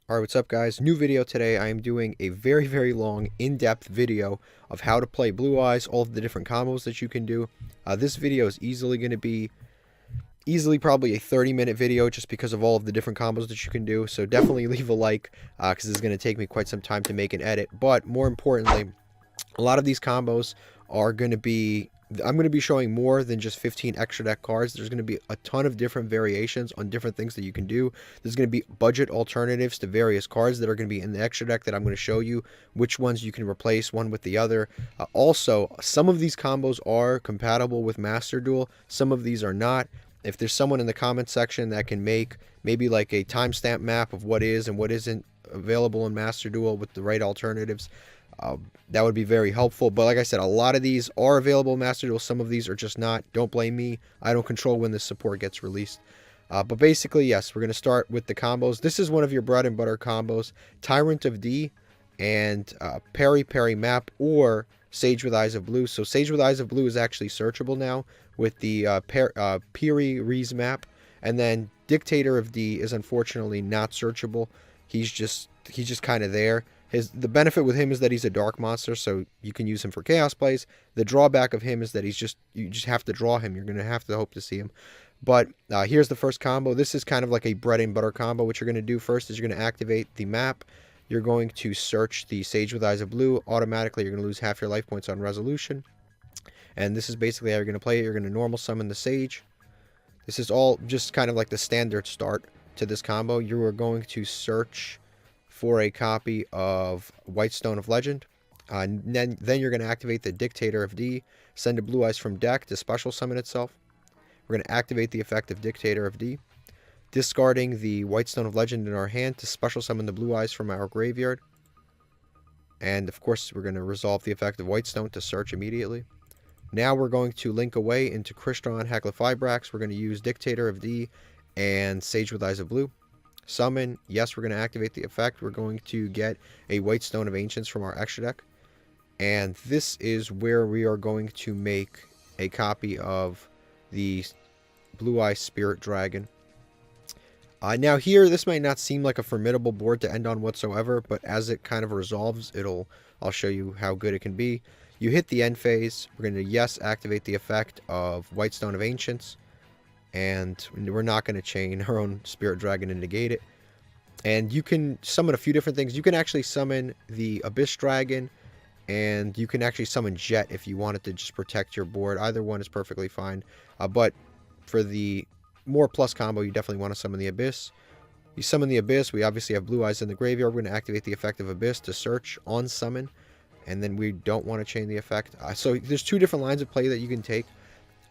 Alright, what's up guys? New video today. I am doing a very long, in-depth video of how to play Blue Eyes, all of the different combos that you can do. This video is easily going to be, probably a 30-minute video just because of all of the different combos that you can do. So definitely leave a like because it's going to take me quite some time to make an edit. But more importantly, a lot of these combos are going to be I'm going to be showing more than just 15 extra deck cards. There's going to be a ton of different variations on different things that you can do. There's going to be budget alternatives to various cards that are going to be in the extra deck that I'm going to show you which ones you can replace one with the other. Also, some of these combos are compatible with Master Duel. Some of these are not. If there's someone in the comment section that can make maybe like a timestamp map of what is and what isn't available in Master Duel with the right alternatives, that would be very helpful. But like I said, a lot of these are available in Master Duel. Some of these are just not. Don't blame me. I don't control when this support gets released. But basically, yes, we're going to start with the combos. This is one of your bread and butter combos. Tyrant of D and Peri Peri Map or Sage with Eyes of Blue. So Sage with Eyes of Blue is actually searchable now with the Peri Rees map. And then Dictator of D is unfortunately not searchable. He's just kind of there. The benefit with him is that he's a dark monster, so you can use him for chaos plays. The drawback of him is that you just have to draw him. You're going to have to hope to see him. But here's the first combo. This is kind of like a bread and butter combo. What you're going to do first is you're going to activate the map. You're going to search the Sage with Eyes of Blue. Automatically, you're going to lose half your life points on resolution. And this is basically how you're going to play it. You're going to normal summon the Sage. This is all just kind of like the standard start to this combo. You are going to search for a copy of White Stone of Legend. Then you're going to activate the Dictator of D, send a Blue Eyes from deck to special summon itself. We're going to activate the effect of Dictator of D, discarding the White Stone of Legend in our hand to special summon the Blue Eyes from our graveyard. And of course, we're going to resolve the effect of White Stone to search immediately. Now we're going to link away into Crystron Hacklefibrax. We're going to use Dictator of D and Sage with Eyes of Blue. Summon, yes, we're going to activate the effect. We're going to get a White Stone of Ancients from our extra deck. And this is where we are going to make a copy of the Blue Eye Spirit Dragon. Now here, this might not seem like a formidable board to end on whatsoever, but as it kind of resolves, I'll show you how good it can be. You hit the end phase. We're going to, yes, activate the effect of White Stone of Ancients. And we're not going to chain our own Spirit Dragon and negate it. And you can summon a few different things. You can actually summon the Abyss Dragon, and you can actually summon Jet if you wanted to just protect your board. Either one is perfectly fine. But for the more plus combo, you definitely want to summon the Abyss. You summon the Abyss. We obviously have Blue Eyes in the graveyard. We're going to activate the effect of Abyss to search on summon. And then we don't want to chain the effect. So there's two different lines of play that you can take.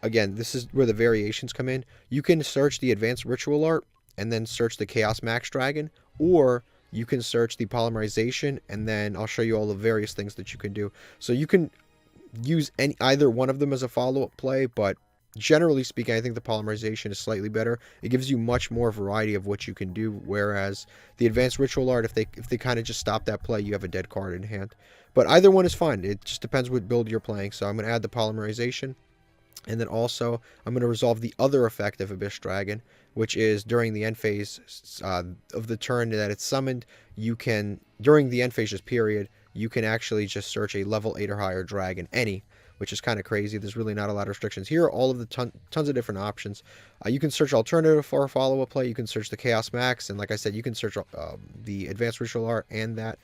Again, this is where the variations come in. You can search the Advanced Ritual Art and then search the Chaos Max Dragon, or you can search the Polymerization, and then I'll show you all the various things that you can do. So you can use either one of them as a follow-up play, but generally speaking, I think the Polymerization is slightly better. It gives you much more variety of what you can do, whereas the Advanced Ritual Art, if they kind of just stop that play, you have a dead card in hand. But either one is fine. It just depends what build you're playing. So I'm going to add the Polymerization. And then also, I'm going to resolve the other effect of Abyss Dragon, which is during the end phase of the turn that it's summoned, during the end phase just period, you can actually just search a level 8 or higher dragon, which is kind of crazy. There's really not a lot of restrictions. Here are all of the tons of different options. You can search alternative for a follow-up play. You can search the Chaos Max, and like I said, you can search the Advanced Ritual Art and that.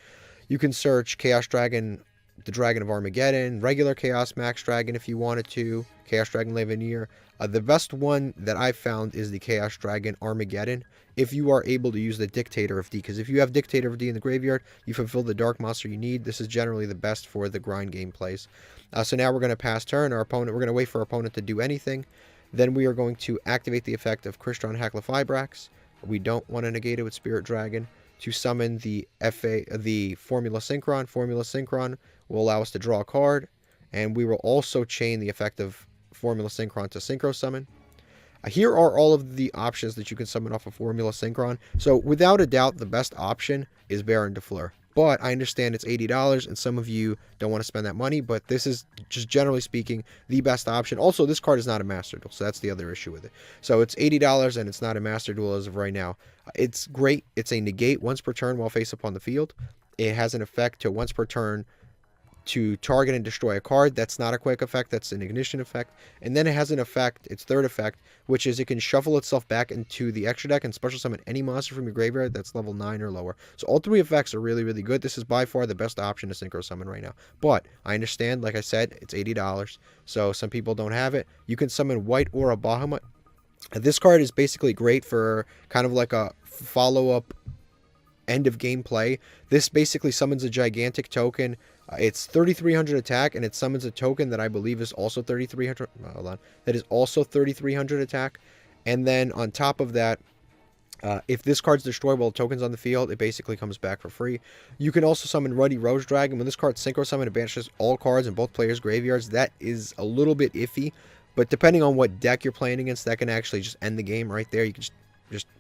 You can search Chaos Dragon, the Dragon of Armageddon, regular Chaos Max Dragon if you wanted to, Chaos Dragon Lavenier. The best one that I've found is the Chaos Dragon Armageddon, if you are able to use the Dictator of D, because if you have Dictator of D in the graveyard, you fulfill the Dark Monster you need. This is generally the best for the grind game plays. So now we're going to pass turn. We're going to wait for our opponent to do anything. Then we are going to activate the effect of Crystron Hacklefibrax. We don't want to negate it with Spirit Dragon. To summon the Formula Synchron. Formula Synchron will allow us to draw a card, and we will also chain the effect of Formula Synchron to Synchro Summon. Here are all of the options that you can summon off of Formula Synchron. So without a doubt, the best option is Baron de Fleur. But I understand it's $80 and some of you don't want to spend that money, but this is just generally speaking the best option. Also, this card is not a master duel, so that's the other issue with it. So it's $80 and it's not a master duel as of right now. It's great. It's a negate once per turn while face up on the field. It has an effect to once per turn to target and destroy a card. That's not a quick effect, that's an ignition effect. And then it has an effect, its third effect, which is it can shuffle itself back into the extra deck and special summon any monster from your graveyard that's level 9 or lower. So all three effects are really, really good. This is by far the best option to Synchro Summon right now. But I understand, like I said, it's $80. So some people don't have it. You can summon White or a Bahamut. This card is basically great for kind of like a follow-up end of game play. This basically summons a gigantic token. It's 3,300 attack, and it summons a token that I believe is also 3,300. Hold on, that is also 3,300 attack. And then on top of that, if this card's destroyed while the token's on the field, it basically comes back for free. You can also summon Ruddy Rose Dragon. When this card's Synchro Summon, it banishes all cards in both players' graveyards. That is a little bit iffy, but depending on what deck you're playing against, that can actually just end the game right there. You can just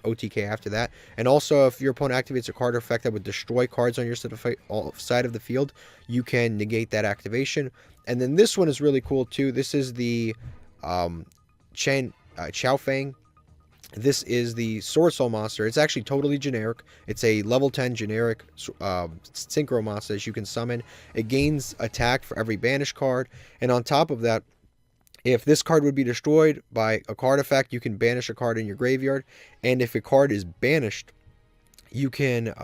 OTK after that. And also, if your opponent activates a card effect that would destroy cards on your side of the field, you can negate that activation. And then this one is really cool too. This is the Chao Fang. This is the Sword Soul monster. It's actually totally generic. It's a level 10 generic synchro monster that you can summon. It gains attack for every banished card. And on top of that, if this card would be destroyed by a card effect, you can banish a card in your graveyard. And if a card is banished, you can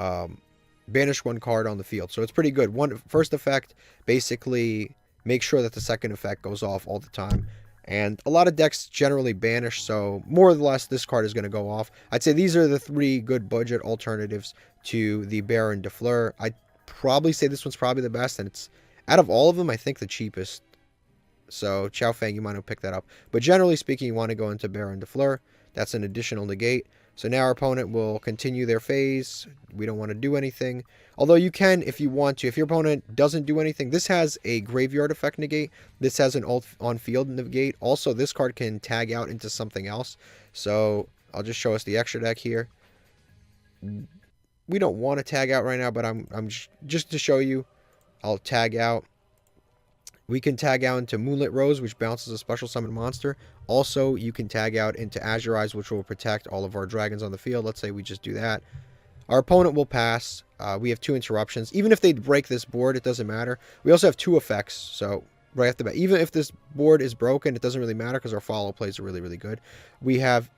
banish one card on the field. So it's pretty good. First effect basically makes sure that the second effect goes off all the time. And a lot of decks generally banish, so more or less this card is going to go off. I'd say these are the three good budget alternatives to the Baron de Fleur. I'd probably say this one's probably the best, and it's, out of all of them, I think the cheapest. So Chao Fang, you might want to pick that up. But generally speaking, you want to go into Baron de Fleur. That's an additional negate. So now our opponent will continue their phase. We don't want to do anything. Although you can if you want to. If your opponent doesn't do anything, this has a graveyard effect negate. This has an on-field negate. Also, this card can tag out into something else. So I'll just show us the extra deck here. We don't want to tag out right now, but I'm just to show you, I'll tag out. We can tag out into Moonlit Rose, which bounces a special summon monster. Also, you can tag out into Azure Eyes, which will protect all of our dragons on the field. Let's say we just do that. Our opponent will pass. We have 2 interruptions. Even if they break this board, it doesn't matter. We also have 2 effects, so right off the bat. Even if this board is broken, it doesn't really matter because our follow plays are really, really good. We have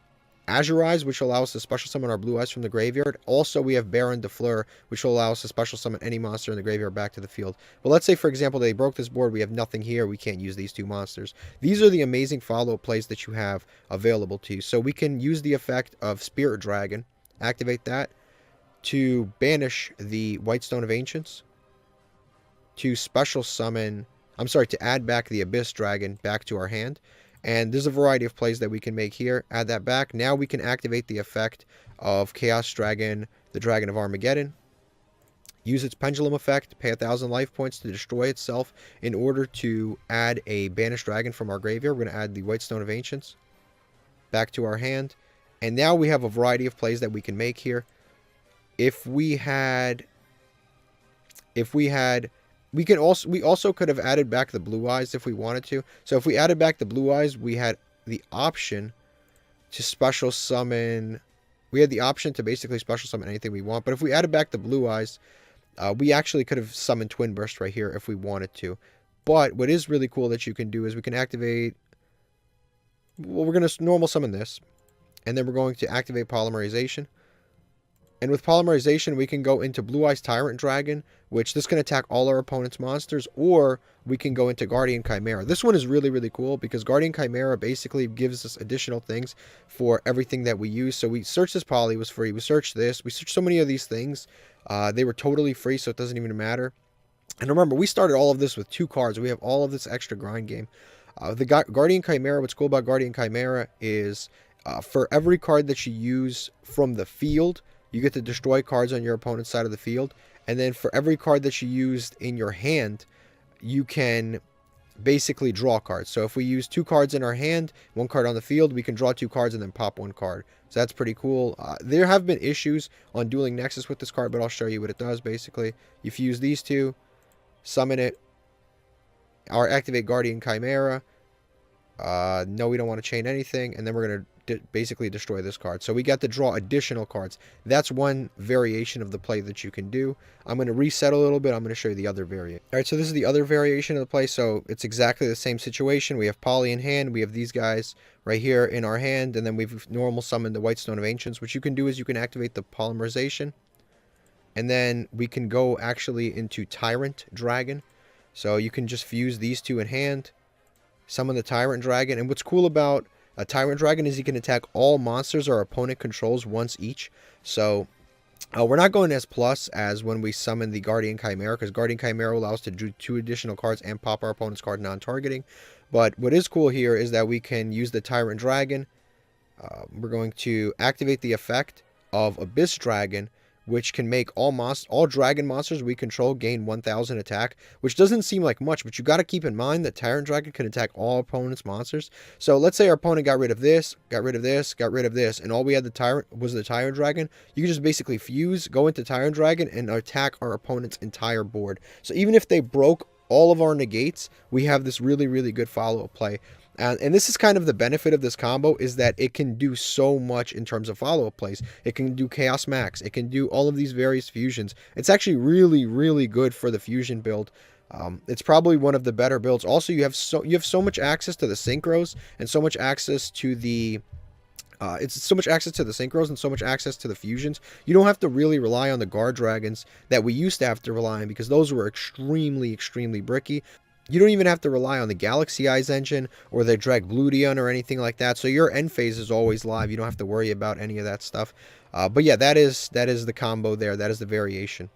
Azure Eyes, which will allow us to special summon our blue eyes from the graveyard. Also, we have Baron de Fleur, which will allow us to special summon any monster in the graveyard back to the field. But let's say, for example, they broke this board. We have nothing here. We can't use these 2 monsters. These are the amazing follow-up plays that you have available to you. So we can use the effect of Spirit Dragon, activate that, to banish the Whitestone of Ancients, to special summon, to add back the Abyss Dragon back to our hand. And there's a variety of plays that we can make here. Add that back. Now we can activate the effect of Chaos Dragon, the Dragon of Armageddon. Use its Pendulum effect. Pay 1,000 life points to destroy itself in order to add a Banished Dragon from our graveyard. We're going to add the Whitestone of Ancients back to our hand. And now we have a variety of plays that we can make here. We also could have added back the blue eyes if we wanted to. So if we added back the blue eyes, we had the option to special summon. We had the option to basically special summon anything we want. But if we added back the blue eyes, we actually could have summoned Twin Burst right here if we wanted to. But what is really cool that you can do is we can activate. Well, we're going to normal summon this, and then we're going to activate Polymerization. And with Polymerization, we can go into Blue Eyes Tyrant Dragon, which this can attack all our opponent's monsters, or we can go into Guardian Chimera. This one is really, really cool because Guardian Chimera basically gives us additional things for everything that we use. So we searched this poly, it was free. We searched this. We searched so many of these things. They were totally free, so it doesn't even matter. And remember, we started all of this with 2 cards. We have all of this extra grind game. The Guardian Chimera, what's cool about Guardian Chimera is for every card that you use from the field, you get to destroy cards on your opponent's side of the field. And then for every card that you used in your hand, you can basically draw cards. So if we use 2 cards in our hand, 1 card on the field, we can draw 2 cards and then pop 1 card. So that's pretty cool. There have been issues on Dueling Nexus with this card, but I'll show you what it does basically. If you use these 2, summon it, or activate Guardian Chimera. No, we don't want to chain anything, and then we're going to basically destroy this card. So we get to draw additional cards. That's one variation of the play that you can do. I'm going to reset a little bit. I'm going to show you the other variant. All right, so this is the other variation of the play. So it's exactly the same situation. We have Poly in hand. We have these guys right here in our hand, and then we've normal summoned the White Stone of Ancients. What you can do is you can activate the polymerization, and then we can go actually into Tyrant Dragon. So you can just fuse these 2 in hand, summon the Tyrant Dragon. And what's cool about a Tyrant Dragon is he can attack all monsters our opponent controls once each. So we're not going as plus as when we summon the Guardian Chimera, because Guardian Chimera allows us to do 2 additional cards and pop our opponent's card non-targeting. But what is cool here is that we can use the Tyrant Dragon. We're going to activate the effect of Abyss Dragon, which can make all dragon monsters we control gain 1000 attack, which doesn't seem like much, but you got to keep in mind that Tyrant Dragon can attack all opponents' monsters. So let's say our opponent got rid of this, got rid of this, got rid of this, and all we had the Tyrant Dragon. You can just basically fuse, go into Tyrant Dragon, and attack our opponent's entire board. So even if they broke all of our negates, we have this really, really good follow-up play. And this is kind of the benefit of this combo, is that it can do so much in terms of follow-up plays. It can do Chaos Max. It can do all of these various fusions. It's actually really, really good for the fusion build. It's probably one of the better builds. Also, you have so much access to the synchros and so much access to the synchros and so much access to the fusions. You don't have to really rely on the guard dragons that we used to have to rely on, because those were extremely, extremely bricky. You don't even have to rely on the Galaxy Eyes engine or the Dragbludion or anything like that. So your end phase is always live. You don't have to worry about any of that stuff. But yeah, that is the combo there. That is the variation.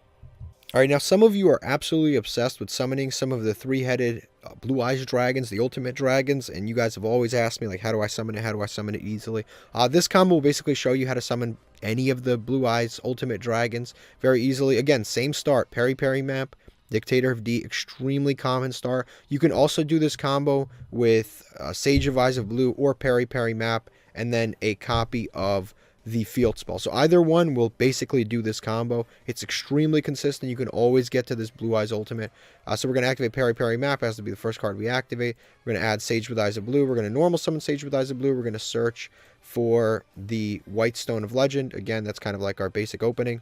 All right, now some of you are absolutely obsessed with summoning some of the 3-headed Blue Eyes dragons, the ultimate dragons, and you guys have always asked me, like, how do I summon it? How do I summon it easily? This combo will basically show you how to summon any of the Blue Eyes ultimate dragons very easily. Again, same start, Peri Peri map, Dictator of D, extremely common star. You can also do this combo with Sage of Eyes of Blue or Peri Peri map, and then a copy of the field spell. So either one will basically do this combo. It's extremely consistent. You can always get to this Blue Eyes ultimate. So we're going to activate Peri Peri map. It has to be the first card we activate. We're going to add Sage with Eyes of Blue. We're going to normal summon Sage with Eyes of Blue. We're going to search for the White Stone of Legend. Again, that's kind of like our basic opening.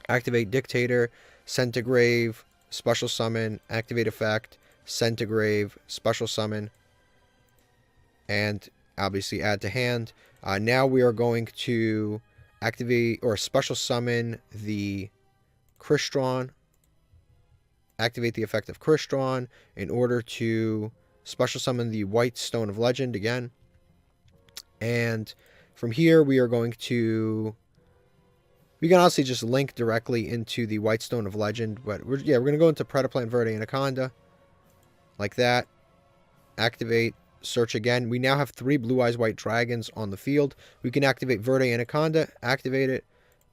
Activate Dictator, Centigrave, special summon, activate effect, Centigrave, special summon, and obviously add to hand. Now we are going to activate or special summon the Crystron, activate the effect of Crystron in order to special summon the White Stone of Legend again. And from here we are going to... We can honestly just link directly into the White Stone of Legend, but we're going to go into Predaplant Verde Anaconda, like that. Activate, search again. We now have 3 Blue Eyes White Dragons on the field. We can activate Verde Anaconda, activate it,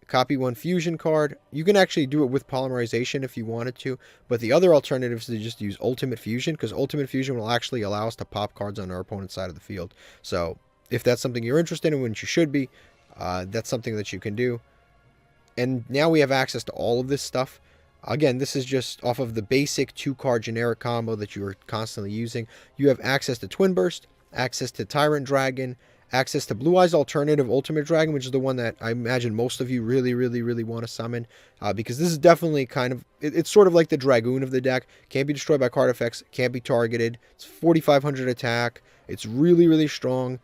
copy 1 fusion card. You can actually do it with polymerization if you wanted to, but the other alternative is to just use Ultimate Fusion, because Ultimate Fusion will actually allow us to pop cards on our opponent's side of the field. So if that's something you're interested in, which you should be, that's something that you can do. And now we have access to all of this stuff. Again, this is just off of the basic 2-card generic combo that you are constantly using. You have access to Twin Burst, access to Tyrant Dragon, access to Blue Eyes Alternative Ultimate Dragon, which is the one that I imagine most of you really, really, really want to summon. Because this is definitely kind of... It's sort of like the Dragoon of the deck. Can't be destroyed by card effects, can't be targeted. It's 4,500 attack. It's really, really strong.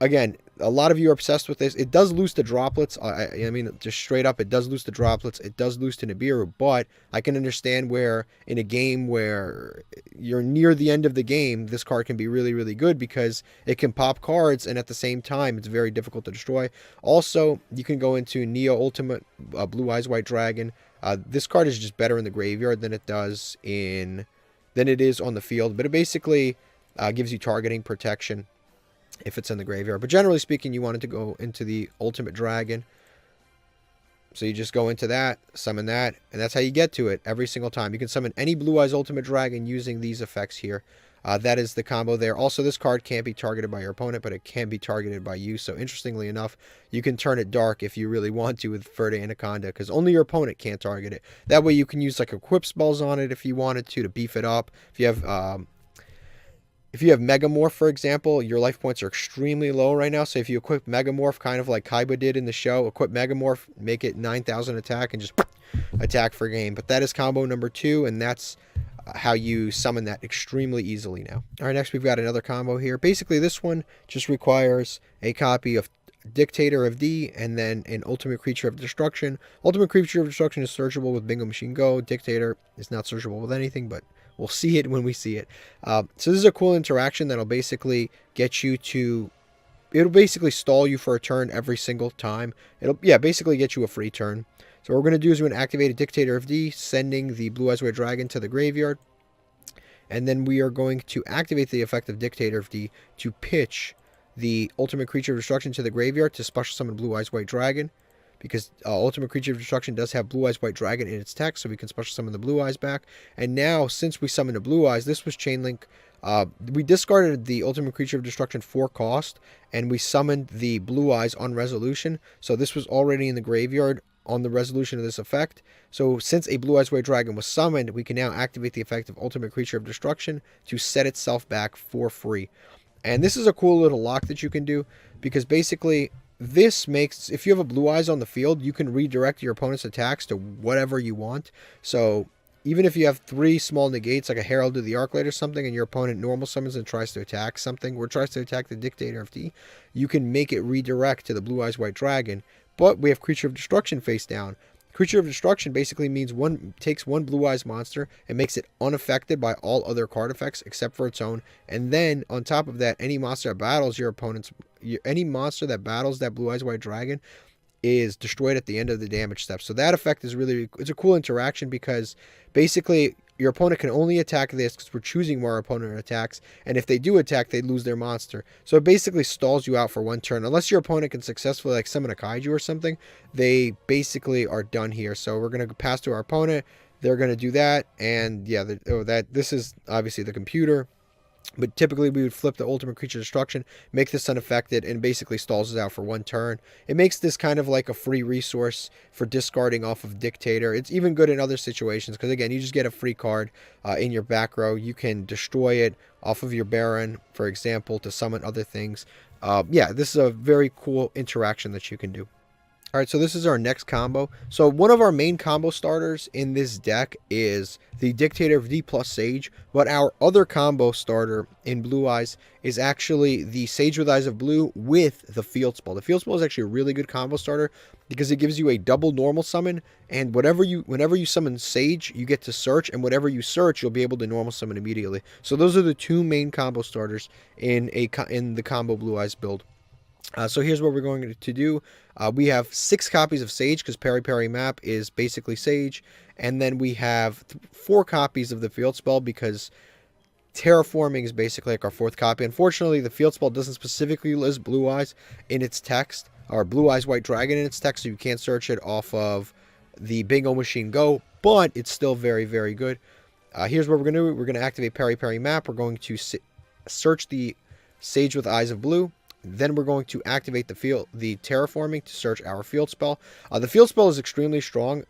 Again, a lot of you are obsessed with this. It does lose to droplets. I mean, just straight up, it does lose to droplets. It does lose to Nibiru, but I can understand where in a game where you're near the end of the game, this card can be really, really good because it can pop cards, and at the same time, it's very difficult to destroy. Also, you can go into Neo Ultimate Blue Eyes White Dragon. This card is just better in the graveyard than it is on the field, but it basically gives you targeting protection if it's in the graveyard. But generally speaking, you wanted to go into the Ultimate Dragon. So you just go into that, summon that, and that's how you get to it every single time. You can summon any Blue Eyes Ultimate Dragon using these effects here. That is the combo there. Also, this card can't be targeted by your opponent, but it can be targeted by you. So interestingly enough, you can turn it dark if you really want to with Verde Anaconda, because only your opponent can't target it. That way you can use like equip spells on it if you wanted to beef it up. If you have Megamorph, for example, your life points are extremely low right now. So if you equip Megamorph, kind of like Kaiba did in the show, equip Megamorph, make it 9,000 attack, and just attack for game. But that is combo number 2, and that's how you summon that extremely easily now. All right, next we've got another combo here. Basically, this one just requires a copy of Dictator of D and then an Ultimate Creature of Destruction. Ultimate Creature of Destruction is searchable with Bingo Machine Go. Dictator is not searchable with anything, but we'll see it when we see it. So this is a cool interaction that'll basically get you to... It'll basically stall you for a turn every single time. It'll, basically get you a free turn. So what we're going to do is we're going to activate a Dictator of D, sending the Blue Eyes White Dragon to the graveyard. And then we are going to activate the effect of Dictator of D to pitch the Ultimate Creature of Destruction to the graveyard to special summon Blue Eyes White Dragon. Because Ultimate Creature of Destruction does have Blue Eyes White Dragon in its text, so we can special summon the Blue Eyes back. And now, since we summoned the Blue Eyes, this was Chain Link. We discarded the Ultimate Creature of Destruction for cost, and we summoned the Blue Eyes on resolution. So this was already in the graveyard on the resolution of this effect. So since a Blue Eyes White Dragon was summoned, we can now activate the effect of Ultimate Creature of Destruction to set itself back for free. And this is a cool little lock that you can do, because basically this makes, if you have a Blue Eyes on the field, you can redirect your opponent's attacks to whatever you want. So even if you have 3 small negates, like a Herald of the Arclight or something, and your opponent normal summons and tries to attack something, or tries to attack the Dictator of D, you can make it redirect to the Blue Eyes White Dragon. But we have Creature of Destruction face down. Creature of Destruction basically means takes one Blue Eyes monster and makes it unaffected by all other card effects except for its own. And then on top of that, any monster that battles any monster that battles that Blue Eyes White Dragon is destroyed at the end of the damage step. So that effect is it's a cool interaction, because basically your opponent can only attack this because we're choosing where our opponent attacks, and if they do attack, they lose their monster. So it basically stalls you out for one turn. Unless your opponent can successfully like summon a kaiju or something, they basically are done here. So we're going to pass to our opponent. They're going to do that, and yeah, this is obviously the computer. But typically we would flip the Ultimate Creature Destruction, make this unaffected, and basically stalls us out for one turn. It makes this kind of like a free resource for discarding off of Dictator. It's even good in other situations, because again, you just get a free card in your back row. You can destroy it off of your Baron, for example, to summon other things. This is a very cool interaction that you can do. Alright, so this is our next combo. So one of our main combo starters in this deck is the Dictator of D plus Sage, but our other combo starter in Blue Eyes is actually the Sage with Eyes of Blue with the Field Spell. The Field Spell is actually a really good combo starter because it gives you a double normal summon, and whenever you summon Sage, you get to search, and whatever you search, you'll be able to normal summon immediately. So those are the 2 main combo starters in the combo Blue Eyes build. So here's what we're going to do. We have 6 copies of Sage, because Peri Peri Map is basically Sage. And then we have 4 copies of the Field Spell, because Terraforming is basically like our 4th copy. Unfortunately, the Field Spell doesn't specifically list Blue Eyes in its text, or Blue Eyes White Dragon in its text, so you can't search it off of the Bingo Machine Go, but it's still very, very good. Here's what we're going to do. We're going to activate Peri Peri Map. We're going to search the Sage with Eyes of Blue. Then we're going to activate the Terraforming to search our Field Spell. The Field Spell is extremely strong.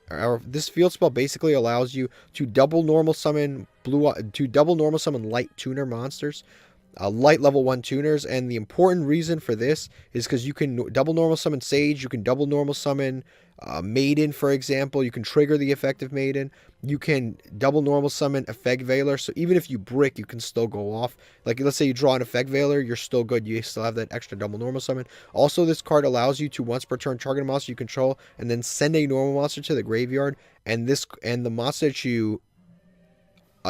This Field Spell basically allows you to double normal summon light tuner monsters, light level 1 tuners. And the important reason for this is because you can double normal summon Sage, you can double normal summon Maiden, for example. You can trigger the effect of Maiden. You can double normal summon Effect Veiler. So even if you brick, you can still go off. Like, let's say you draw an Effect Veiler, you're still good. You still have that extra double normal summon. Also, this card allows you to once per turn target a monster you control and then send a normal monster to the graveyard. And the monster that you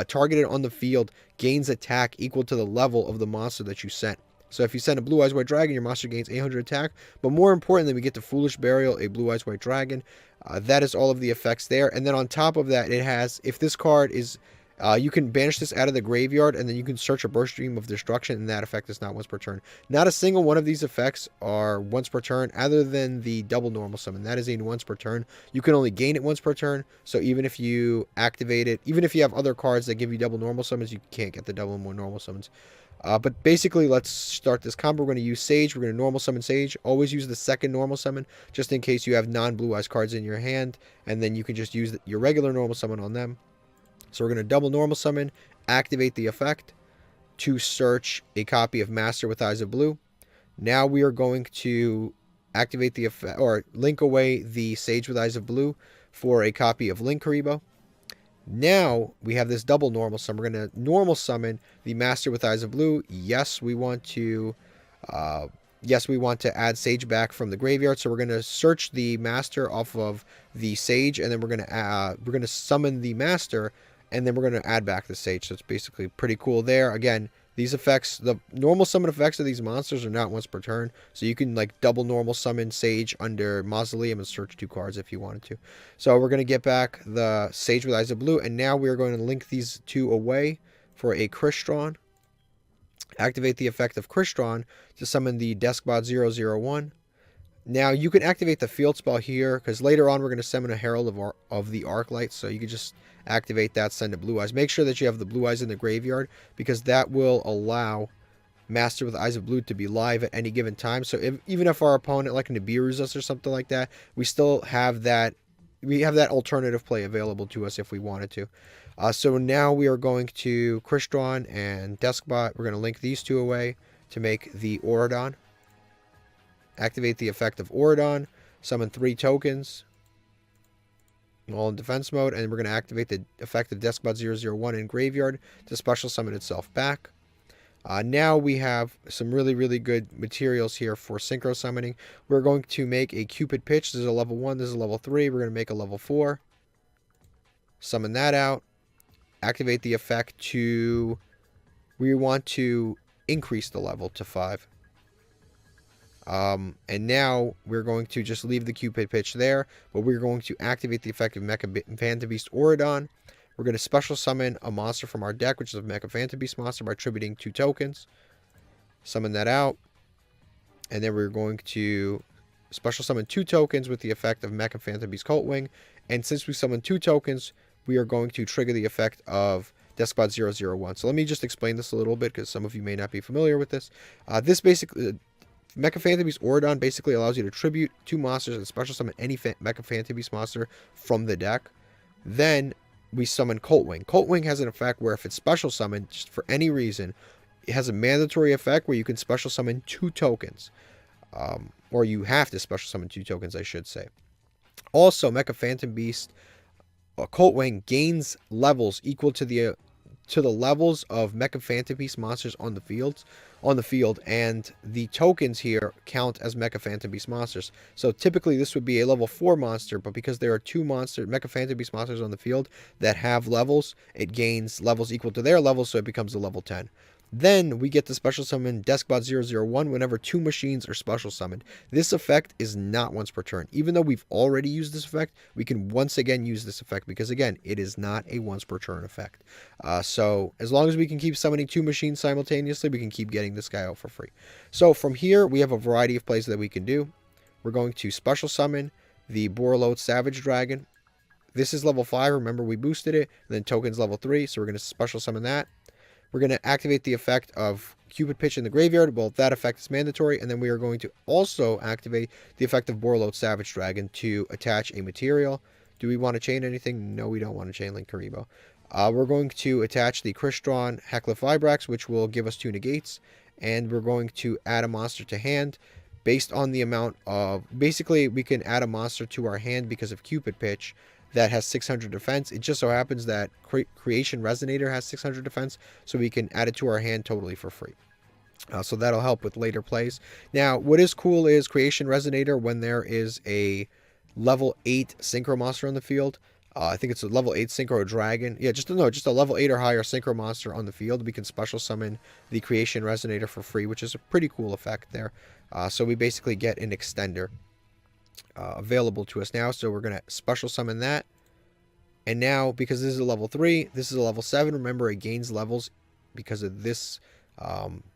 targeted on the field gains attack equal to the level of the monster that you sent. So if you send a Blue Eyes White Dragon, your monster gains 800 attack. But more importantly, we get the Foolish Burial, a Blue Eyes White Dragon. That is all of the effects there. And then on top of that, it has, if this card is You can banish this out of the graveyard, and then you can search a burst stream of destruction, and that effect is not once per turn. Not a single one of these effects are once per turn, other than the double normal summon. That is a once per turn. You can only gain it once per turn, so even if you activate it, even if you have other cards that give you double normal summons, you can't get the double more normal summons. But basically, let's start this combo. We're going to use Sage. We're going to normal summon Sage. Always use the second normal summon, just in case you have non-Blue Eyes cards in your hand, and then you can just use your regular normal summon on them. So we're going to double normal summon, activate the effect to search a copy of Master with Eyes of Blue. Now we are going to activate the effect, or link away the Sage with Eyes of Blue for a copy of Linkuriboh. Now we have this double normal summon. We're going to normal summon the Master with Eyes of Blue. Yes, we want to add Sage back from the graveyard. So we're going to search the Master off of the Sage, and then we're going to summon the Master, and then we're going to add back the Sage. So it's basically pretty cool there. Again, these effects, the normal summon effects of these monsters are not once per turn. So you can like double normal summon Sage under Mausoleum and search 2 cards if you wanted to. So we're going to get back the Sage with Eyes of Blue. And now we're going to link these 2 away for a Crystron. Activate the effect of Crystron to summon the Deskbot 001. Now you can activate the field spell here, because later on we're going to summon a Herald of the Arclight, so you can just activate that, send it Blue Eyes. Make sure that you have the Blue Eyes in the graveyard, because that will allow Master with Eyes of Blue to be live at any given time. So even if our opponent like Nibiru's us or something like that, we still have that. We have that alternative play available to us if we wanted to. So now we are going to Crystron and Deskbot. We're going to link these 2 away to make the Auradon. Activate the effect of Auradon. Summon 3 tokens. All in defense mode. And we're going to activate the effect of Deskbot 001 in graveyard to special summon itself back. Now we have some really, really good materials here for Synchro Summoning. We're going to make a Cupid Pitch. This is a level 1. This is a level 3. We're going to make a level 4. Summon that out. Activate the effect to... We want to increase the level to 5. And now we're going to just leave the Cupid Pitch there, but we're going to activate the effect of Mecha Phantom Beast Auradon. We're going to special summon a monster from our deck, which is a Mecha Phantom Beast monster, by attributing 2 tokens. Summon that out. And then we're going to special summon 2 tokens with the effect of Mecha Phantom Beast Coltwing. And since we summoned 2 tokens, we are going to trigger the effect of Deskbot 001. So let me just explain this a little bit, because some of you may not be familiar with this. This basically... Mecha Phantom Beast Auradon basically allows you to tribute 2 monsters and special summon any Mecha Phantom Beast monster from the deck. Then we summon Coltwing. Coltwing has an effect where if it's special summoned, just for any reason, it has a mandatory effect where you can special summon 2 tokens. Or you have to special summon 2 tokens, I should say. Also, Mecha Phantom Beast Coltwing gains levels equal to the levels of Mecha Phantom Beast monsters on the field, and the tokens here count as Mecha Phantom Beast monsters. So typically this would be a level 4 monster, but because there are 2 Mecha Phantom Beast monsters on the field that have levels, it gains levels equal to their levels, so it becomes a level 10. Then we get to special summon Deskbot 001 whenever 2 machines are special summoned. This effect is not once per turn. Even though we've already used this effect, we can once again use this effect, because again, it is not a once per turn effect. So as long as we can keep summoning 2 machines simultaneously, we can keep getting this guy out for free. So from here, we have a variety of plays that we can do. We're going to special summon the Borreload Savage Dragon. This is level 5. Remember, we boosted it. And then tokens level 3, so we're going to special summon that. We're going to activate the effect of Cupid Pitch in the graveyard. Well, that effect is mandatory. And then we are going to also activate the effect of Borreload Savage Dragon to attach a material. Do we want to chain anything? No, we don't want to chain Linkuriboh. We're going to attach the Crystron Heckliff Vibrax, which will give us 2 negates. And we're going to add a monster to hand based on the amount of... Basically, we can add a monster to our hand because of Cupid Pitch that has 600 defense. It just so happens that Creation Resonator has 600 defense, so we can add it to our hand totally for free. So that'll help with later plays. Now, what is cool is Creation Resonator, when there is a level 8 Synchro monster on the field, I think it's a level 8 Synchro Dragon. Yeah, just a level 8 or higher Synchro monster on the field. We can special summon the Creation Resonator for free, which is a pretty cool effect there. So we basically get an extender available to us now. So we're going to special summon that. And now, because this is a level 3, this is a level 7. Remember, it gains levels because of this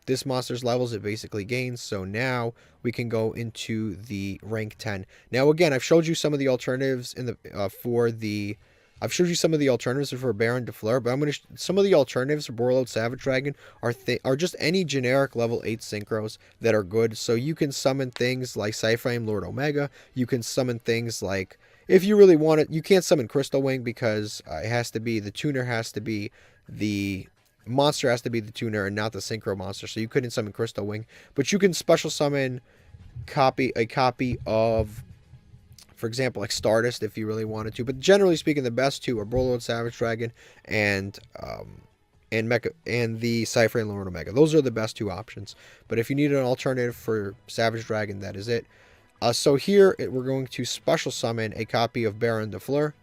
this monster's levels. It basically gains. So now we can go into the rank 10. Now, again, I've showed you some of the alternatives in the I've showed you some of the alternatives for Baron de Fleur, but some of the alternatives for Borreload Savage Dragon are just any generic level 8 synchros that are good. So you can summon things like Cyframe Lord Omega. You can summon things like, if you really want it, you can't summon Crystal Wing because it has to be, the tuner has to be, the monster has to be the tuner and not the synchro monster. So you couldn't summon Crystal Wing, but you can special summon a copy of, for example, like Stardust if you really wanted to. But generally speaking, the best two are Borreload Savage Dragon and Mecha and the Cyframe Lord Omega. Those are the best two options. But if you need an alternative for Savage Dragon, that is it. So here we're going to special summon a copy of Baron de Fleur.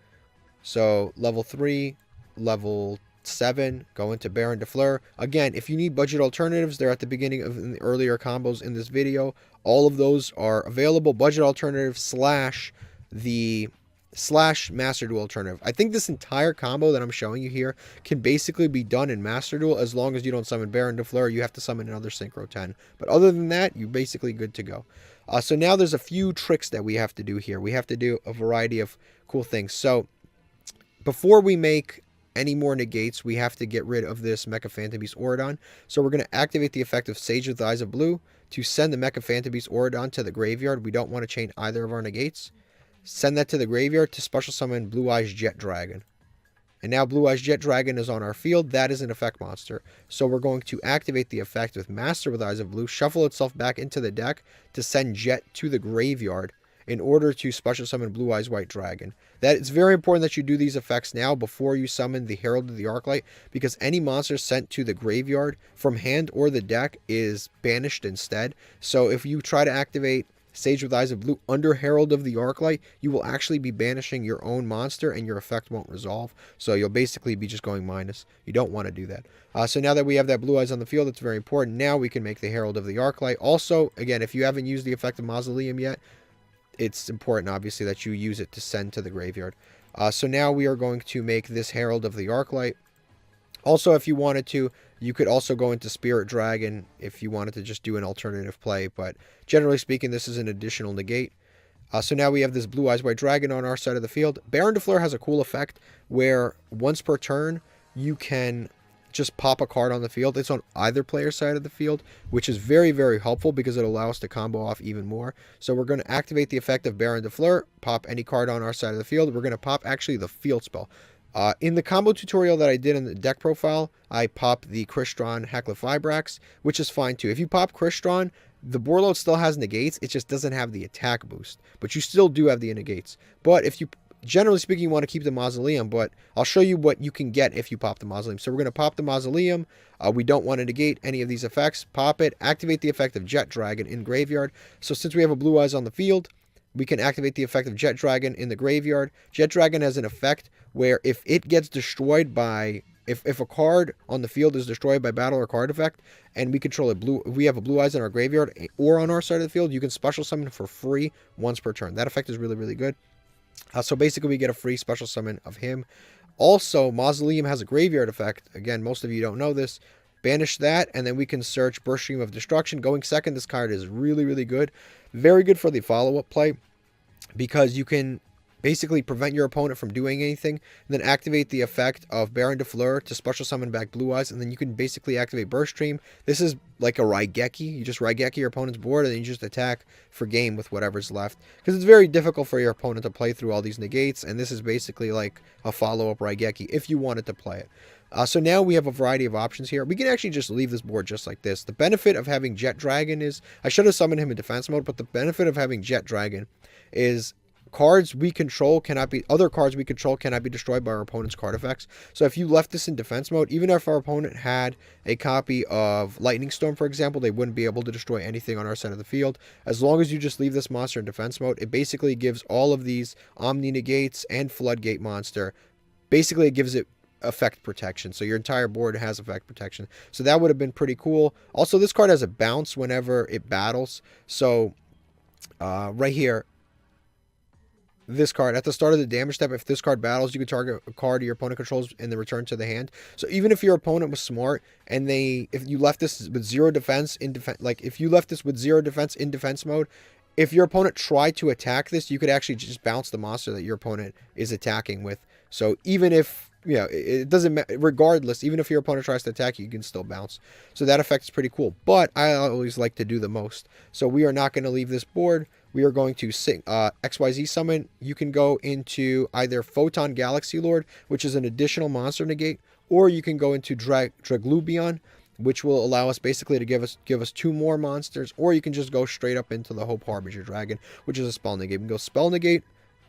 So level 3, level 7, go into Baron de Fleur. Again, if you need budget alternatives, they're at the beginning of the earlier combos in this video. All of those are available. Budget alternative / Master Duel alternative. I think this entire combo that I'm showing you here can basically be done in Master Duel as long as you don't summon Baron de Fleur. You have to summon another Synchro 10. But other than that, you're basically good to go. So now there's a few tricks that we have to do here. We have to do a variety of cool things. So before we make any more negates, we have to get rid of this Mecha Phantom Beast Auradon. So we're going to activate the effect of Sage with the Eyes of Blue to send the Mecha Phantom Beast Auradon to the graveyard. We don't want to chain either of our negates. Send that to the graveyard to special summon Blue Eyes Jet Dragon. And now Blue Eyes Jet Dragon is on our field. That is an effect monster. So we're going to activate the effect with Master with Eyes of Blue, shuffle itself back into the deck to send Jet to the graveyard in order to special summon Blue Eyes White Dragon. That it's very important that you do these effects now before you summon the Herald of the Arclight, because any monster sent to the graveyard from hand or the deck is banished instead. So if you try to activate Sage with Eyes of Blue under Herald of the Arclight, you will actually be banishing your own monster and your effect won't resolve. So you'll basically be just going minus. You don't want to do that. So now that we have that Blue Eyes on the field, it's very important. Now we can make the Herald of the Arclight. Also, again, if you haven't used the effect of Mausoleum yet, it's important, obviously, that you use it to send to the graveyard. So now we are going to make this Herald of the Arclight. Also, if you wanted to, you could also go into Spirit Dragon if you wanted to just do an alternative play. But generally speaking, this is an additional negate. So now we have this Blue Eyes White Dragon on our side of the field. Baron de Fleur has a cool effect where once per turn, you can just pop a card on the field. It's on either player's side of the field, which is very, very helpful because it allows us to combo off even more. So we're going to activate the effect of Baron de Fleur, pop any card on our side of the field. We're going to pop actually the field spell. In the combo tutorial that I did in the deck profile, I popped the Crystron Heckler Vibrax, which is fine too. If you pop Crystron, the Borreload still has negates. It just doesn't have the attack boost, but you still do have the negates. But if you, generally speaking, you want to keep the Mausoleum, but I'll show you what you can get if you pop the Mausoleum. So we're going to pop the Mausoleum. We don't want to negate any of these effects. Pop it, activate the effect of Jet Dragon in graveyard. So since we have a Blue Eyes on the field, we can activate the effect of Jet Dragon in the graveyard. Jet Dragon has an effect where if it gets destroyed by, if a card on the field is destroyed by battle or card effect, and we control we have a Blue Eyes in our graveyard or on our side of the field, you can special summon for free once per turn. That effect is really, really good. So basically we get a free special summon of him. Also, Mausoleum has a graveyard effect. Again, most of you don't know this. Banish that, and then we can search Burst Stream of Destruction. Going second, this card is really, really good. Very good for the follow-up play because you can basically prevent your opponent from doing anything, and then activate the effect of Baron de Fleur to special summon back Blue Eyes, and then you can basically activate Burst Stream. This is like a Raigeki. You just Raigeki your opponent's board, and then you just attack for game with whatever's left. Because it's very difficult for your opponent to play through all these negates, and this is basically like a follow-up Raigeki if you wanted to play it. So now we have a variety of options here. We can actually just leave this board just like this. The benefit of having Jet Dragon is, I should have summoned him in defense mode, but the benefit of having Jet Dragon is cards we control cannot be, other cards we control cannot be destroyed by our opponent's card effects. So if you left this in defense mode, even if our opponent had a copy of Lightning Storm, for example, they wouldn't be able to destroy anything on our side of the field. As long as you just leave this monster in defense mode, it basically gives all of these Omni Negates and Floodgate monster, basically it gives it effect protection. So your entire board has effect protection. So that would have been pretty cool. Also, this card has a bounce whenever it battles. So right here, this card. At the start of the damage step, if this card battles, you can target a card your opponent controls and then return to the hand. So even if your opponent was smart and if you left this with 0 defense in defense, like if you left this with 0 defense in defense mode, if your opponent tried to attack this, you could actually just bounce the monster that your opponent is attacking with. So even if, it doesn't matter, regardless, even if your opponent tries to attack you, you can still bounce. So that effect is pretty cool, but I always like to do the most. So we are not going to leave this board. We are going to XYZ summon. You can go into either Photon Galaxy Lord, which is an additional monster negate, or you can go into Draglubion, which will allow us basically to give us 2 more monsters, or you can just go straight up into the Hope Harbinger Dragon, which is a spell negate. We can go spell negate,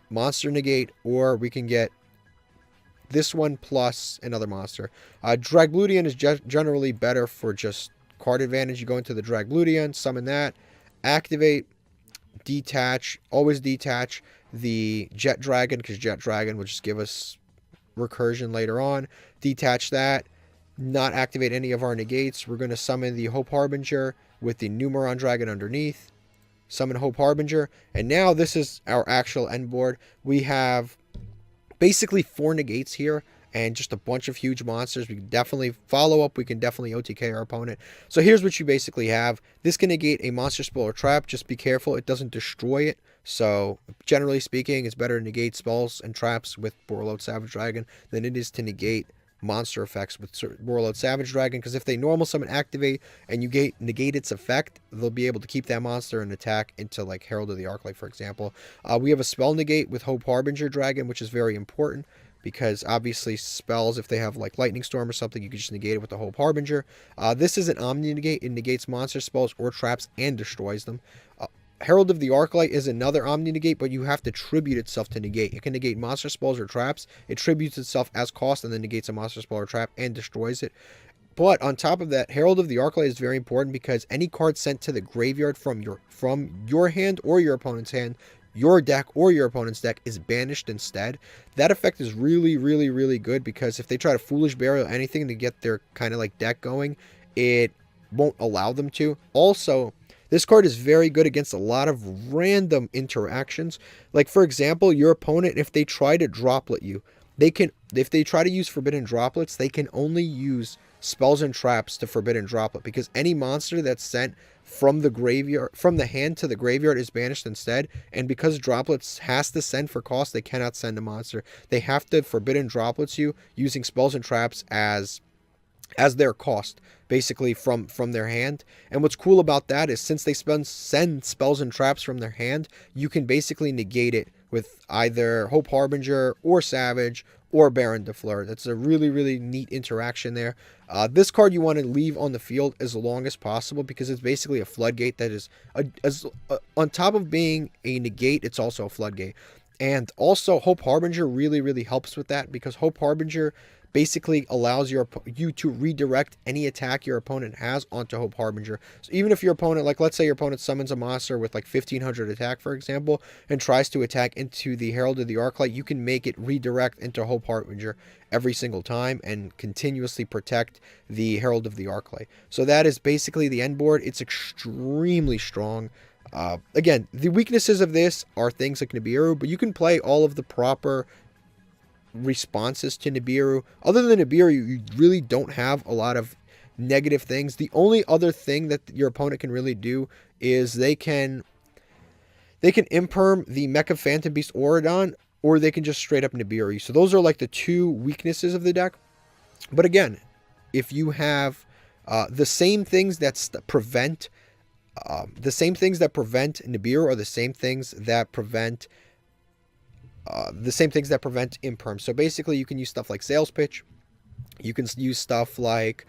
monster negate, or we can get this one plus another monster. Dragludion is generally better for just card advantage. You go into the Dragludion, summon that, activate, detach, always detach the Jet Dragon, because Jet Dragon will just give us recursion later on. Detach that, not activate any of our negates. We're going to summon the Hope Harbinger with the Numeron Dragon underneath. Summon Hope Harbinger, and now this is our actual end board. We have basically 4 negates here and just a bunch of huge monsters. We can definitely follow up. We can definitely OTK our opponent. So here's what you basically have. This can negate a monster spell or trap. Just be careful it doesn't destroy it. So generally speaking, it's better to negate spells and traps with Borreload Savage Dragon than it is to negate monster effects with Borreload Savage Dragon, because if they normal summon activate and you negate its effect, they'll be able to keep that monster and attack into like Herald of the Arclight, for example. We have a spell negate with Hope Harbinger Dragon, which is very important because obviously spells, if they have like Lightning Storm or something, you can just negate it with the Hope Harbinger. This is an Omni negate. It negates monster spells or traps and destroys them. Herald of the Arclight is another Omni negate, but you have to tribute itself to negate. It can negate monster spells or traps. It tributes itself as cost and then negates a monster spell or trap and destroys it. But on top of that, Herald of the Arclight is very important because any card sent to the graveyard from your hand or your opponent's hand, your deck or your opponent's deck, is banished instead. That effect is really, really, really good because if they try to Foolish Burial anything to get their kind of like deck going, it won't allow them to. Also, this card is very good against a lot of random interactions. Like, for example, your opponent, if they try to droplet you, if they try to use Forbidden Droplets, they can only use spells and traps to Forbidden Droplet, because any monster that's sent from the graveyard, from the hand to the graveyard, is banished instead. And because Droplets has to send for cost, they cannot send a monster. They have to Forbidden Droplets you using spells and traps as their cost, basically from their hand. And what's cool about that is since they send spells and traps from their hand, you can basically negate it with either Hope Harbinger or Savage or Baron de Fleur. That's a really, really neat interaction there. This card you want to leave on the field as long as possible because it's basically a floodgate that is, on top of being a negate, it's also a floodgate. And also Hope Harbinger really, really helps with that because Hope Harbinger basically allows you to redirect any attack your opponent has onto Hope Harbinger. So even if your opponent, like let's say your opponent summons a monster with like 1500 attack, for example, and tries to attack into the Herald of the Arclight, you can make it redirect into Hope Harbinger every single time and continuously protect the Herald of the Arclight. So that is basically the end board. It's extremely strong. Again, the weaknesses of this are things like Nibiru, but you can play all of the proper responses to Nibiru. Other than Nibiru, you really don't have a lot of negative things. The only other thing that your opponent can really do is they can imperm the Mecha Phantom Beast Auradon, or they can just straight up Nibiru. So those are like the 2 weaknesses of the deck. But again, if you have the same things that prevent Nibiru are the same things that prevent imperm. So basically you can use stuff like Sales Pitch. You can use stuff like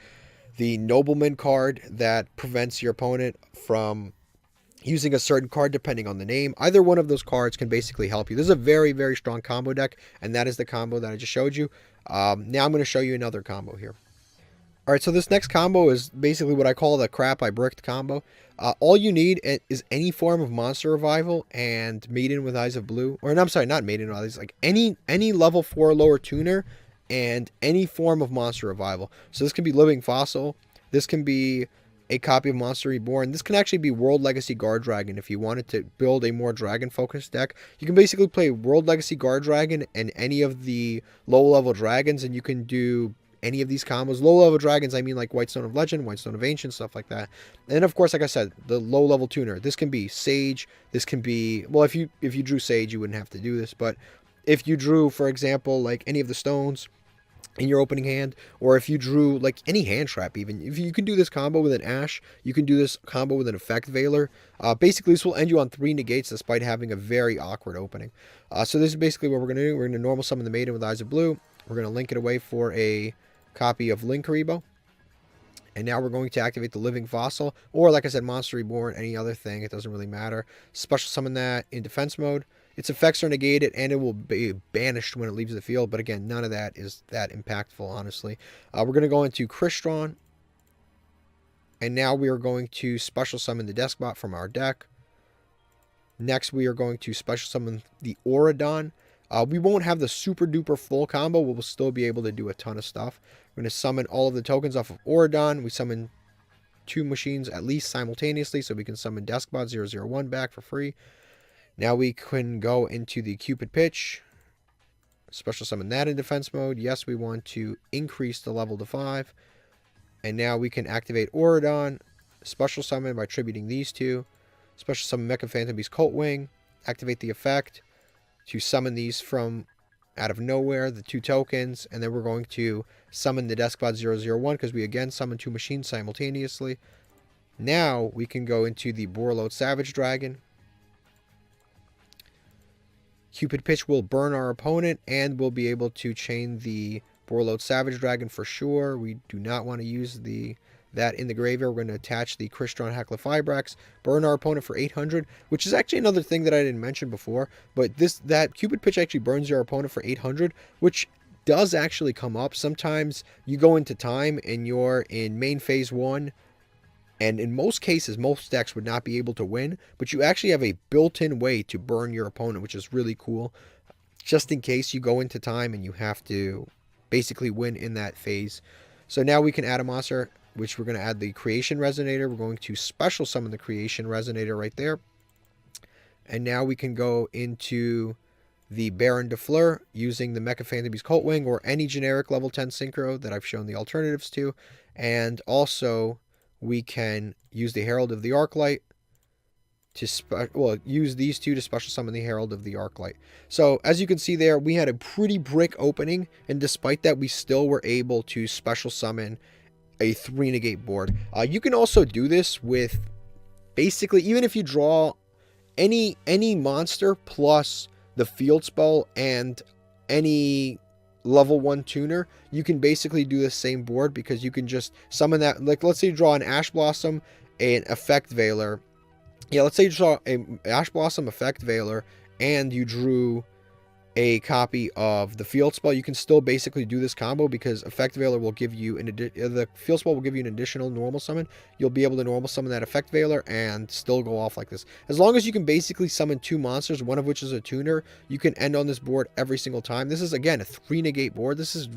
the Nobleman card that prevents your opponent from using a certain card depending on the name. Either one of those cards can basically help you. This is a very, very strong combo deck, and that is the combo that I just showed you. Now I'm going to show you another combo here. Alright, so this next combo is basically what I call the crap I bricked combo. All you need is any form of Monster Revival and Maiden with Eyes of Blue. Or, I'm sorry, not Maiden with Eyes, like any level 4 lower tuner and any form of Monster Revival. So this can be Living Fossil. This can be a copy of Monster Reborn. This can actually be World Legacy Guard Dragon if you wanted to build a more dragon-focused deck. You can basically play World Legacy Guard Dragon and any of the low-level dragons, and you can do any of these combos. Low-level dragons, I mean like Whitestone of Legend, Whitestone of Ancient, stuff like that. And of course, like I said, the low-level tuner. This can be Sage. This can be, well, if you drew Sage, you wouldn't have to do this, but if you drew, for example, like any of the stones in your opening hand, or if you drew like any hand trap, even if you can do this combo with an Ash, you can do this combo with an Effect Veiler. Basically, this will end you on 3 negates despite having a very awkward opening. So this is basically what we're going to do. We're going to normal summon the Maiden with Eyes of Blue. We're going to link it away for a copy of Linkaribo. And now we're going to activate the Living Fossil, or like I said, Monster Reborn, any other thing. It doesn't really matter. Special summon that in defense mode. Its effects are negated, and it will be banished when it leaves the field. But again, none of that is that impactful, honestly. We're going to go into Crystron. And now we are going to special summon the Deskbot from our deck. Next, we are going to special summon the Auradon. We won't have the super duper full combo, but we'll still be able to do a ton of stuff. We're going to summon all of the tokens off of Auradon. We summon 2 machines at least simultaneously, so we can summon Deskbot 001 back for free. Now we can go into the Cupid Pitch. Special summon that in defense mode. Yes, we want to increase the level to 5. And now we can activate Auradon. Special summon by tributing these 2. Special summon Mecha Phantom Beast Cult Wing. Activate the effect to summon these from out of nowhere, the 2 tokens. And then we're going to summon the Deskbot 001 because we again summon 2 machines simultaneously. Now we can go into the Borreload Savage Dragon. Cupid Pitch will burn our opponent, and we'll be able to chain the Borreload Savage Dragon for sure. We do not want to use that in the graveyard. We're going to attach the Crystron Heckler Fibrax, burn our opponent for 800, which is actually another thing that I didn't mention before. But that Cupid Pitch actually burns your opponent for 800, which does actually come up. Sometimes you go into time and you're in main phase 1. And in most cases, most decks would not be able to win, but you actually have a built-in way to burn your opponent, which is really cool. Just in case you go into time and you have to basically win in that phase. So now we can add a monster, which we're going to add the Creation Resonator. We're going to special summon the Creation Resonator right there. And now we can go into the Baron de Fleur using the Mecha Phantom Beast Cult Wing or any generic level 10 Synchro that I've shown the alternatives to. And also, we can use the Herald of the Arclight to use these 2 to special summon the Herald of the Arclight. So as you can see there, we had a pretty brick opening, and despite that, we still were able to special summon a 3 negate board. You can also do this with basically, even if you draw any monster plus the field spell and any level 1 tuner, you can basically do the same board because you can just summon that. Like, let's say you draw an Ash Blossom, an Effect Veiler. Yeah, let's say you draw an Ash Blossom, Effect Veiler, and you drew a copy of the field spell. You can still basically do this combo because Effect Veiler will give you the field spell will give you an additional normal summon. You'll be able to normal summon that Effect Veiler and still go off like this. As long as you can basically summon 2 monsters, one of which is a tuner, you can end on this board every single time. This is again a 3 negate board. This is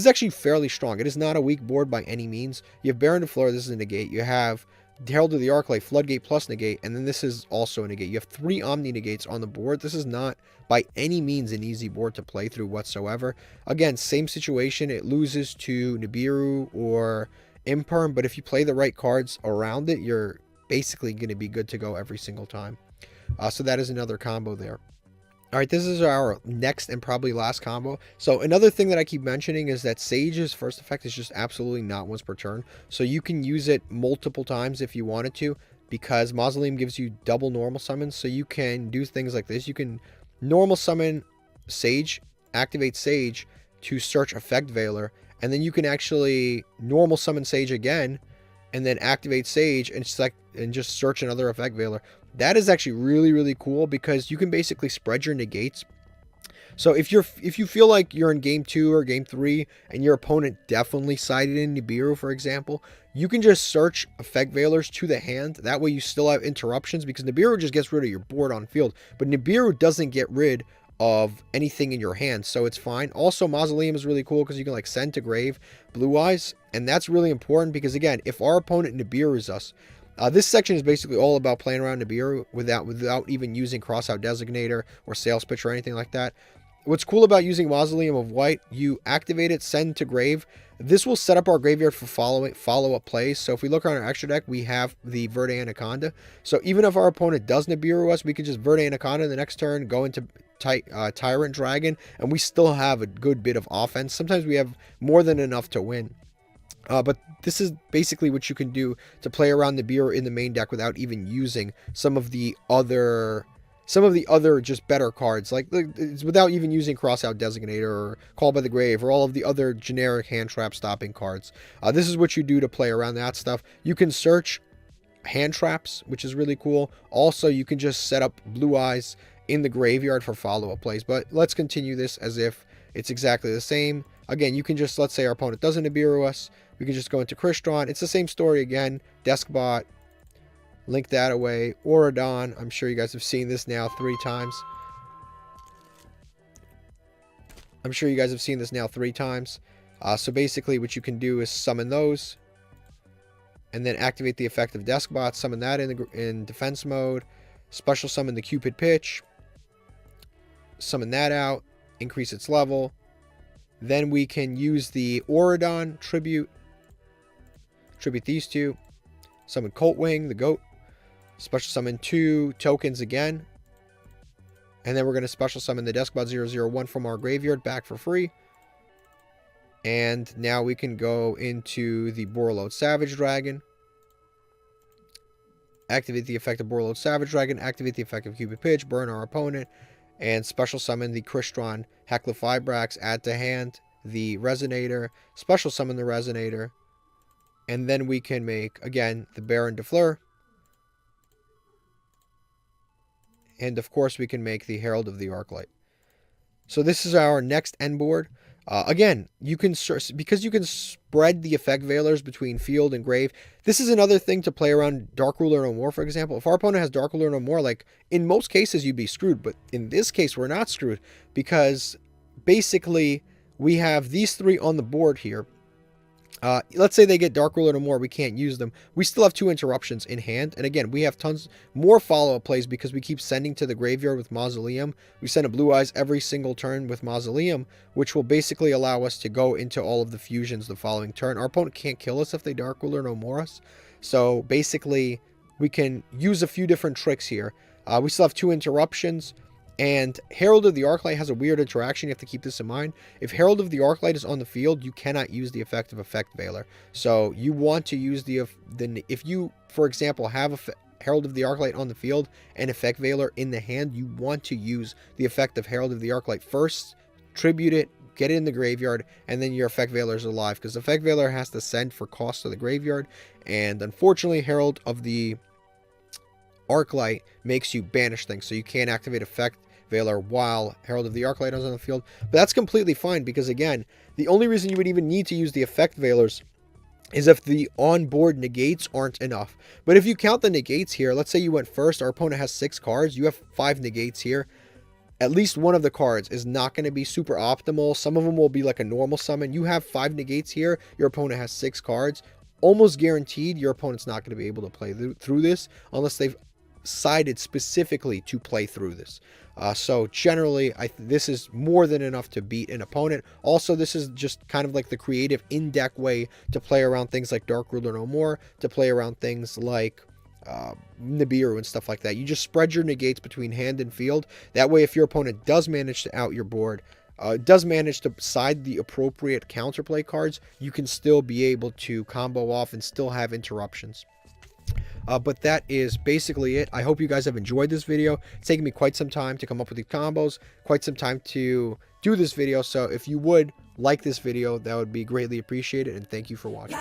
actually fairly strong. It is not a weak board by any means. You have Baron de Fleur, this is a negate. You have Herald of the Arclight, Floodgate plus negate, and then this is also a negate. You have 3 Omni negates on the board. This is not by any means an easy board to play through whatsoever. Again, same situation. It loses to Nibiru or Imperm, but if you play the right cards around it, you're basically going to be good to go every single time. So that is another combo there. All right, this is our next and probably last combo. So another thing that I keep mentioning is that Sage's first effect is just absolutely not once per turn. So you can use it multiple times if you wanted to, because Mausoleum gives you double normal summons. So you can do things like this. You can normal summon Sage, activate Sage to search Effect Veiler, and then you can actually normal summon Sage again, and then activate Sage and just search another Effect Veiler. That is actually really, really cool because you can basically spread your negates. So if you feel like you're in game 2 or game 3 and your opponent definitely sided in Nibiru, for example, you can just search Effect Veilers to the hand. That way you still have interruptions because Nibiru just gets rid of your board on field. But Nibiru doesn't get rid of anything in your hand, so it's fine. Also, Mausoleum is really cool because you can like send to grave Blue Eyes, and that's really important because again, if our opponent Nibiru's us, this section is basically all about playing around Nibiru without even using Crossout Designator or Sales Pitch or anything like that. What's cool about using Mausoleum of White, you activate it, send to grave. This will set up our graveyard for follow-up plays. So if we look on our extra deck, we have the Verde Anaconda. So even if our opponent does Nibiru us, we can just Verde Anaconda the next turn, go into Tyrant Dragon, and we still have a good bit of offense. Sometimes we have more than enough to win. But this is basically what you can do to play around Nibiru in the main deck without even using some of the other just better cards, like without even using Crossout Designator or Call by the Grave or all of the other generic hand trap stopping cards. This is what you do to play around that stuff. You can search hand traps, which is really cool. Also, you can just set up Blue Eyes in the graveyard for follow-up plays. But let's continue this as if it's exactly the same. Again, you can just, let's say our opponent doesn't Nibiru us, we can just go into Crystron. It's the same story again. Deskbot, Link that away. Auradon. I'm sure you guys have seen this now 3 times. So basically what you can do is summon those. And then activate the effect of Deskbot. Summon that in defense mode. Special summon the Cupid Pitch. Summon that out. Increase its level. Then we can use the Auradon Tribute. Tribute these two. Summon Coltwing, the goat. Special summon 2 tokens again. And then we're going to special summon the Deskbot 001 from our graveyard back for free. And now we can go into the Borreload Savage Dragon. Activate the effect of Borreload Savage Dragon. Activate the effect of Cupid Pitch. Burn our opponent. And special summon the Crystron Heckler Fibrax. Add to hand the Resonator. Special summon the Resonator. And then we can make, again, the Baron de Fleur. And of course, we can make the Herald of the Arclight. So this is our next end board. Again, you can because you can spread the effect veilers between field and grave. This is another thing to play around Dark Ruler No More, for example. If our opponent has Dark Ruler No More, like in most cases you'd be screwed, but in this case we're not screwed because basically we have these 3 on the board here. Let's say they get Dark Ruler No More, we can't use them. We still have 2 interruptions in hand. And again, we have tons more follow-up plays because we keep sending to the graveyard with Mausoleum. We send a Blue Eyes every single turn with Mausoleum, which will basically allow us to go into all of the fusions the following turn. Our opponent can't kill us if they Dark Ruler No More us. So basically, we can use a few different tricks here. We still have 2 interruptions. And Herald of the Arclight has a weird interaction. You have to keep this in mind. If Herald of the Arclight is on the field, you cannot use the effect of Effect Veiler. So you want to use if you, for example, have a Herald of the Arclight on the field and Effect Veiler in the hand, you want to use the effect of Herald of the Arclight first, tribute it, get it in the graveyard, and then your Effect Veiler is alive. Because Effect Veiler has to send for cost to the graveyard. And unfortunately, Herald of the Arclight makes you banish things. So you can't activate Effect Veiler while Herald of the Arclight is on the field. But that's completely fine because, again, the only reason you would even need to use the Effect Veilers is if the on-board negates aren't enough. But if you count the negates here, let's say you went first, our opponent has 6 cards, you have 5 negates here. At least one of the cards is not going to be super optimal. Some of them will be like a normal summon. You have 5 negates here, your opponent has 6 cards. Almost guaranteed your opponent's not going to be able to play through this unless they've sided specifically to play through this. So generally, this is more than enough to beat an opponent. Also, this is just kind of like the creative in-deck way to play around things like Dark Ruler No More, to play around things like Nibiru and stuff like that. You just spread your negates between hand and field. That way, if your opponent does manage to out your board, does manage to side the appropriate counterplay cards, you can still be able to combo off and still have interruptions. But that is basically it. I hope you guys have enjoyed this video. It's taken me quite some time to come up with these combos, quite some time to do this video. So if you would like this video, that would be greatly appreciated. And thank you for watching.